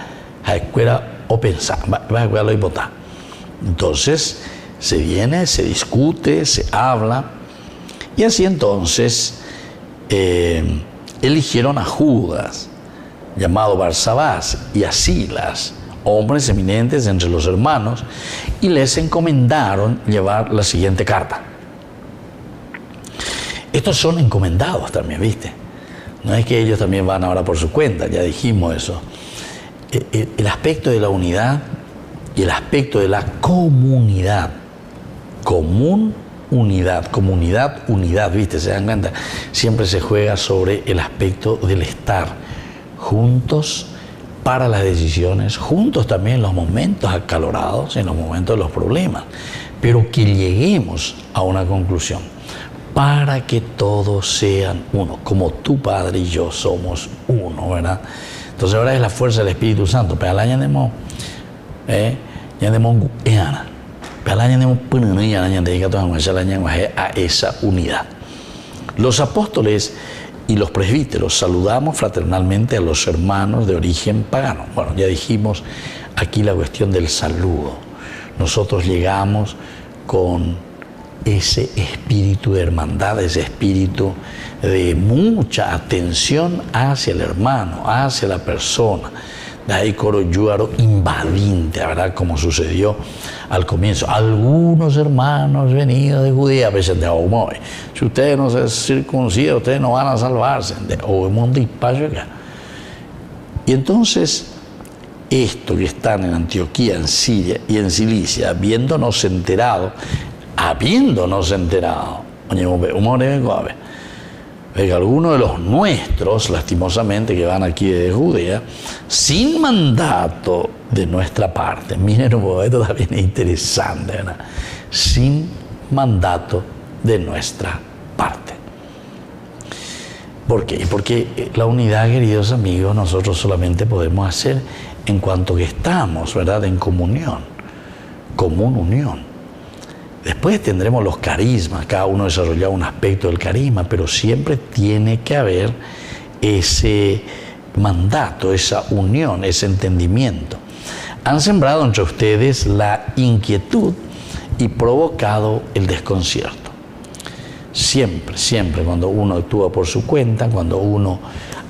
a escuela o pensar, va a lo y votar. Entonces se viene, se discute, se habla, y así entonces eligieron a Judas, llamado Barsabás, y a Silas, hombres eminentes entre los hermanos, y les encomendaron llevar la siguiente carta. Estos son encomendados también, ¿viste? No es que ellos también van ahora por su cuenta, ya dijimos eso. El aspecto de la unidad y el aspecto de la comunidad. Unidad, ¿viste? ¿Se dan cuenta? Siempre se juega sobre el aspecto del estar juntos para las decisiones, juntos también en los momentos acalorados, en los momentos de los problemas, pero que lleguemos a una conclusión, para que todos sean uno, como tu Padre y yo somos uno, ¿verdad? Entonces ahora es la fuerza del Espíritu Santo, pero al año a esa unidad. Los apóstoles y los presbíteros saludamos fraternalmente a los hermanos de origen pagano. Bueno, ya dijimos aquí la cuestión del saludo. Nosotros llegamos con ese espíritu de hermandad, ese espíritu de mucha atención hacia el hermano, hacia la persona. De ahí coro yúaro invadinte, ¿verdad? Como sucedió al comienzo. Algunos hermanos venidos de Judea presentaron, si ustedes no se circuncidan, ustedes no van a salvarse. Y entonces, esto que están en Antioquía, en Siria y en Cilicia, habiéndonos enterado, que algunos de los nuestros, lastimosamente, que van aquí de Judea, sin mandato de nuestra parte, miren, esto también es interesante, ¿verdad? Sin mandato de nuestra parte. ¿Por qué? Porque la unidad, queridos amigos, nosotros solamente podemos hacer en cuanto que estamos, ¿verdad?, en comunión, común unión. Después tendremos los carismas, cada uno desarrolla un aspecto del carisma, pero siempre tiene que haber ese mandato, esa unión, ese entendimiento. Han sembrado entre ustedes la inquietud y provocado el desconcierto. Siempre cuando uno actúa por su cuenta, cuando uno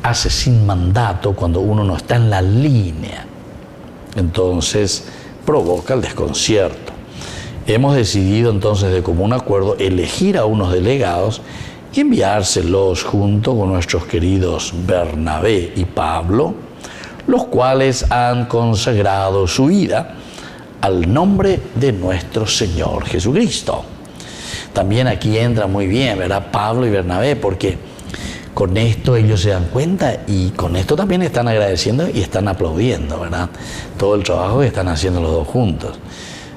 hace sin mandato, cuando uno no está en la línea, entonces provoca el desconcierto. Hemos decidido entonces de común acuerdo elegir a unos delegados y enviárselos junto con nuestros queridos Bernabé y Pablo, los cuales han consagrado su vida al nombre de nuestro Señor Jesucristo. También aquí entra muy bien, ¿verdad?, Pablo y Bernabé, porque con esto ellos se dan cuenta y con esto también están agradeciendo y están aplaudiendo, ¿verdad?, todo el trabajo que están haciendo los dos juntos.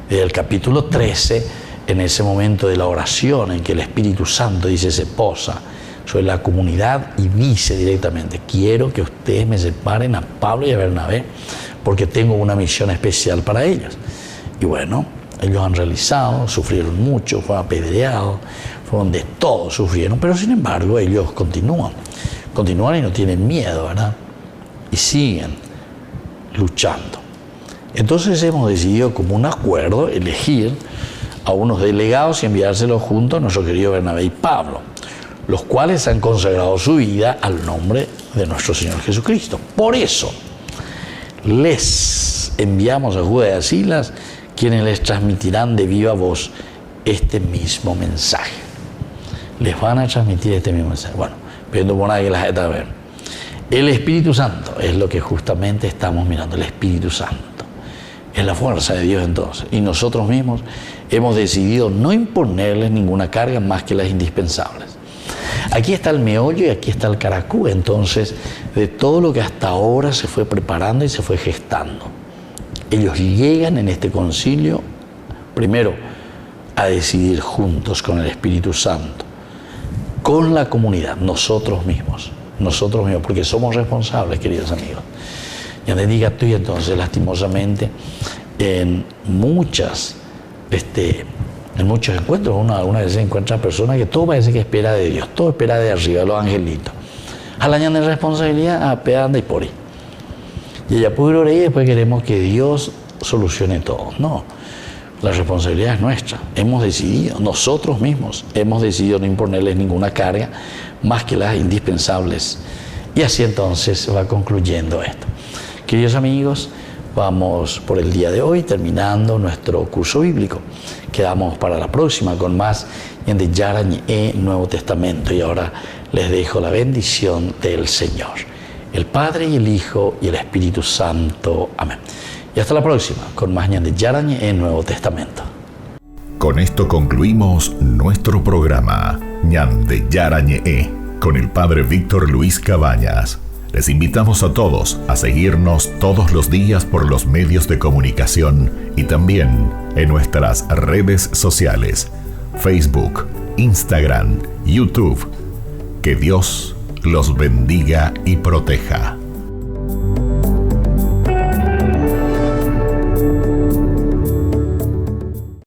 Desde el capítulo 13, en ese momento de la oración en que el Espíritu Santo dice se posa sobre la comunidad y dice directamente, quiero que ustedes me separen a Pablo y a Bernabé porque tengo una misión especial para ellos. Y bueno, ellos han realizado, sufrieron mucho, fueron apedreados, fueron de todo, sufrieron, pero sin embargo ellos continúan y no tienen miedo, ¿verdad? Y siguen luchando. Entonces hemos decidido como un acuerdo elegir a unos delegados y enviárselos juntos a nuestro querido Bernabé y Pablo, los cuales han consagrado su vida al nombre de nuestro Señor Jesucristo. Por eso les enviamos a Judas y a Silas, quienes les transmitirán de viva voz este mismo mensaje. Les van a transmitir este mismo mensaje. Bueno, viendo por ahí que las está a ver. El Espíritu Santo es lo que justamente estamos mirando, el Espíritu Santo. Es la fuerza de Dios entonces. Y nosotros mismos hemos decidido no imponerles ninguna carga más que las indispensables. Aquí está el meollo y aquí está el caracú, entonces, de todo lo que hasta ahora se fue preparando y se fue gestando. Ellos llegan en este concilio, primero, a decidir juntos con el Espíritu Santo, con la comunidad, nosotros mismos, porque somos responsables, queridos amigos. Ya te diga tú, y entonces, lastimosamente, en muchos encuentros, alguna vez se encuentra personas que todo parece que espera de Dios, todo espera de arriba, de los angelitos. Al año de responsabilidad, a pedan de por ahí. Y ella puede orar y después queremos que Dios solucione todo. No, la responsabilidad es nuestra. Hemos decidido, nosotros mismos, hemos decidido no imponerles ninguna carga más que las indispensables. Y así entonces va concluyendo esto. Queridos amigos, vamos por el día de hoy terminando nuestro curso bíblico. Quedamos para la próxima con más Ñande Yarañe Nuevo Testamento. Y ahora les dejo la bendición del Señor, el Padre y el Hijo y el Espíritu Santo. Amén. Y hasta la próxima con más Ñande Yarañe en Nuevo Testamento. Con esto concluimos nuestro programa Ñande Yarañe con el Padre Víctor Luis Cabañas. Les invitamos a todos a seguirnos todos los días por los medios de comunicación y también en nuestras redes sociales, Facebook, Instagram, YouTube. Que Dios los bendiga y proteja.